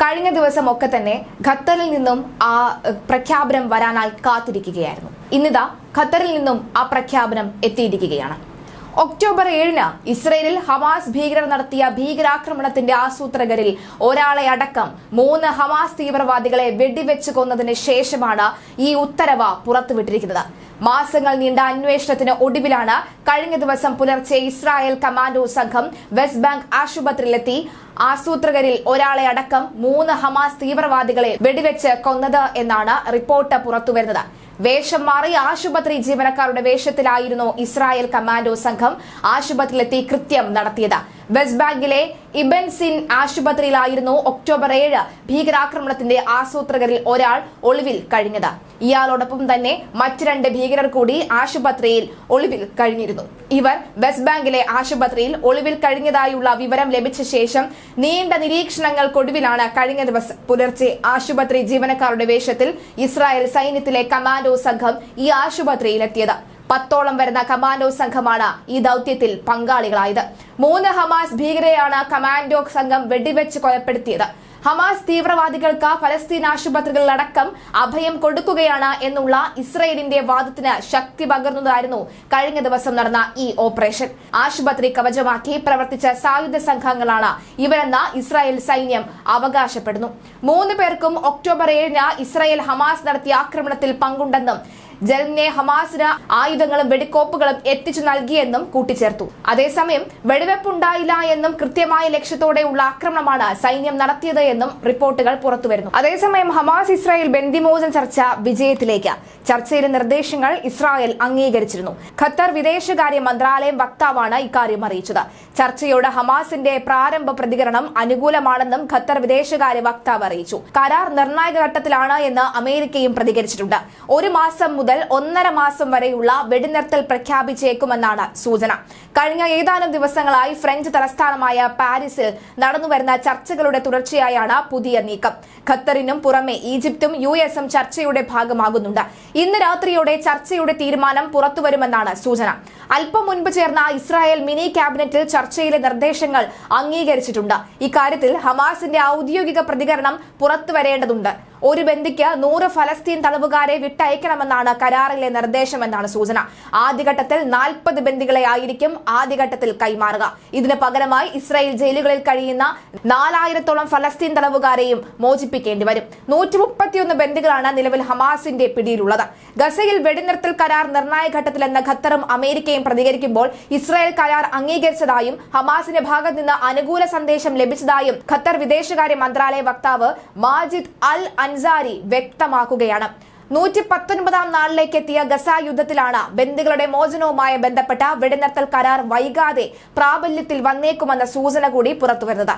കഴിഞ്ഞ ദിവസമൊക്കെ തന്നെ ഖത്തറിൽ നിന്നും ആ പ്രഖ്യാപനം വരാനായി കാത്തിരിക്കുകയായിരുന്നു. ഇന്നിതാ ഖത്തറിൽ നിന്നും ആ പ്രഖ്യാപനം എത്തിയിരിക്കുകയാണ്. ഒക്ടോബർ 7-ന് ഇസ്രയേലിൽ ഹമാസ് ഭീകരർ നടത്തിയ ഭീകരാക്രമണത്തിന്റെ ആസൂത്രകരിൽ ഒരാളെ അടക്കം 3 ഹമാസ് തീവ്രവാദികളെ വെടിവെച്ച് കൊന്നതിന് ശേഷമാണ് ഈ ഉത്തരവ് പുറത്തുവിട്ടിരിക്കുന്നത്. മാസങ്ങൾ നീണ്ട അന്വേഷണത്തിന് ഒടുവിലാണ് കഴിഞ്ഞ ദിവസം പുലർച്ചെ ഇസ്രായേൽ കമാൻഡോ സംഘം വെസ്റ്റ് ബാങ്ക് ആശുപത്രിയിലെത്തി ആസൂത്രകരിൽ ഒരാളെ അടക്കം 3 ഹമാസ് തീവ്രവാദികളെ വെടിവെച്ച് കൊന്നത് എന്നാണ് റിപ്പോർട്ട് പുറത്തുവരുന്നത്. വേഷം മാറി ആശുപത്രി ജീവനക്കാരുടെ വേഷത്തിലായിരുന്നു ഇസ്രായേൽ കമാൻഡോ സംഘം ആശുപത്രിയിലെത്തി കൃത്യം നടത്തിയത്. വെസ്റ്റ് ബാങ്കിലെ ഇബൻ സിൻ ആശുപത്രിയിലായിരുന്നു ഒക്ടോബർ 7 ഭീകരാക്രമണത്തിന്റെ ആസൂത്രകരിൽ ഒരാൾ ഒളിവിൽ കഴിഞ്ഞത്. ഇയാളോടൊപ്പം തന്നെ മറ്റ് 2 ഭീകരർ കൂടി ആശുപത്രിയിൽ ഒളിവിൽ കഴിഞ്ഞിരുന്നു. ഇവർ വെസ്റ്റ് ബാങ്കിലെ ആശുപത്രിയിൽ ഒളിവിൽ കഴിഞ്ഞതായുള്ള വിവരം ലഭിച്ച ശേഷം നീണ്ട നിരീക്ഷണങ്ങൾക്കൊടുവിലാണ് കഴിഞ്ഞ ദിവസം പുലർച്ചെ ആശുപത്രി ജീവനക്കാരുടെ വേഷത്തിൽ ഇസ്രായേൽ സൈന്യത്തിലെ കമാൻഡോ സംഘം ഈ ആശുപത്രിയിലെത്തിയത്. 10ഓളം വരുന്ന കമാൻഡോ സംഘമാണ് ഈ ദൌത്യത്തിൽ പങ്കാളികളായത്. 3 ഹമാസ് ഭീകരരെയാണ് കമാൻഡോ സംഘം വെടിവെച്ച് കൊലപ്പെടുത്തിയത്. ഹമാസ് തീവ്രവാദികൾക്ക് ഫലസ്തീൻ ആശുപത്രികളിലടക്കം അഭയം കൊടുക്കുകയാണ് എന്നുള്ള ഇസ്രയേലിന്റെ വാദത്തിന് ശക്തി പകർന്നതായിരുന്നു കഴിഞ്ഞ ദിവസം നടന്ന ഈ ഓപ്പറേഷൻ. ആശുപത്രി കവചമാക്കി പ്രവർത്തിച്ച സായുധ സംഘങ്ങളാണ് ഇവരെന്ന് ഇസ്രായേൽ സൈന്യം അവകാശപ്പെടുന്നു. 3 പേർക്കും ഒക്ടോബർ 7-ന് ഇസ്രായേൽ ഹമാസ് നടത്തിയ ആക്രമണത്തിൽ പങ്കുണ്ടെന്നും ജൽനെ ഹമാസിന് ആയുധങ്ങളും വെടിക്കോപ്പുകളും എത്തിച്ചു നൽകിയെന്നും കൂട്ടിച്ചേർത്തു. അതേസമയം വെടിവെപ്പുണ്ടായില്ല എന്നും കൃത്യമായ ലക്ഷ്യത്തോടെയുള്ള ആക്രമണമാണ് സൈന്യം നടത്തിയത് എന്നും റിപ്പോർട്ടുകൾ പുറത്തുവരുന്നു. അതേസമയം ഹമാസ് ഇസ്രായേൽ ബന്ദിമോചന ചർച്ച വിജയത്തിലേക്ക്. ചർച്ചയിലെ നിർദ്ദേശങ്ങൾ ഇസ്രായേൽ അംഗീകരിച്ചിരുന്നു. ഖത്തർ വിദേശകാര്യ മന്ത്രാലയം വക്താവാണ് ഇക്കാര്യം അറിയിച്ചത്. ചർച്ചയോട് ഹമാസിന്റെ പ്രാരംഭ പ്രതികരണം അനുകൂലമാണെന്നും ഖത്തർ വിദേശകാര്യ വക്താവ് അറിയിച്ചു. കരാർ നിർണായക ഘട്ടത്തിലാണ് എന്ന് അമേരിക്കയും പ്രതികരിച്ചിട്ടുണ്ട്. 1 മാസം മുതൽ 1.5 മാസം വരെയുള്ള വെടിനിർത്തൽ പ്രഖ്യാപിച്ചേക്കുമെന്നാണ് സൂചന. കഴിഞ്ഞ ഏതാനും ദിവസങ്ങളായി ഫ്രഞ്ച് തലസ്ഥാനമായ പാരീസിൽ നടന്നുവരുന്ന ചർച്ചകളുടെ തുടർച്ചയായാണ് പുതിയ നീക്കം. ഖത്തറിനും പുറമെ ഈജിപ്തും US-ഉം ചർച്ചയുടെ ഭാഗമാകുന്നുണ്ട്. ഇന്ന് രാത്രിയോടെ ചർച്ചയുടെ തീരുമാനം പുറത്തുവരുമെന്നാണ് സൂചന. അല്പം മുൻപ് ചേർന്ന ഇസ്രായേൽ മിനി ക്യാബിനറ്റിൽ ചർച്ചയിലെ നിർദ്ദേശങ്ങൾ അംഗീകരിച്ചിട്ടുണ്ട്. ഇക്കാര്യത്തിൽ ഹമാസിന്റെ ഔദ്യോഗിക പ്രതികരണം പുറത്തുവരേണ്ടതുണ്ട്. ഒരു ബന്ദിക്ക് 100 ഫലസ്തീൻ തടവുകാരെ വിട്ടയക്കണമെന്നാണ് കരാറിലെ നിർദ്ദേശമെന്നാണ് സൂചന. ആദ്യഘട്ടത്തിൽ 40 ബന്ദികളെ ആയിരിക്കും ആദ്യഘട്ടത്തിൽ കൈമാറുക. ഇതിന് പകരമായി ഇസ്രായേൽ ജയിലുകളിൽ കഴിയുന്ന 4000-ഓളം ഫലസ്തീൻ തടവുകാരെയും മോചിപ്പിക്കേണ്ടി വരും. 131 ബന്ദികളാണ് നിലവിൽ ഹമാസിന്റെ പിടിയിലുള്ളത്. ഗസയിൽ വെടിനിർത്തൽ കരാർ നിർണായക ഘട്ടത്തിലെന്ന് ഖത്തറും അമേരിക്കയും പ്രതികരിക്കുമ്പോൾ ഇസ്രായേൽ കരാർ അംഗീകരിച്ചതായും ഹമാസിന്റെ ഭാഗത്ത് നിന്ന് അനുകൂല സന്ദേശം ലഭിച്ചതായും ഖത്തർ വിദേശകാര്യ മന്ത്രാലയ വക്താവ് മാജിദ് അൽ അൻസാരി വ്യക്തമാക്കുകയാണ്. 119-ാം നാളിലേക്ക് എത്തിയ ഗസ യുദ്ധത്തിലാണ് ബന്ദികളുടെ മോചനവുമായി ബന്ധപ്പെട്ട വെടിനിർത്തൽ കരാർ വൈകാതെ പ്രാബല്യത്തിൽ വന്നേക്കുമെന്ന സൂചന കൂടി പുറത്തുവരുന്നത്.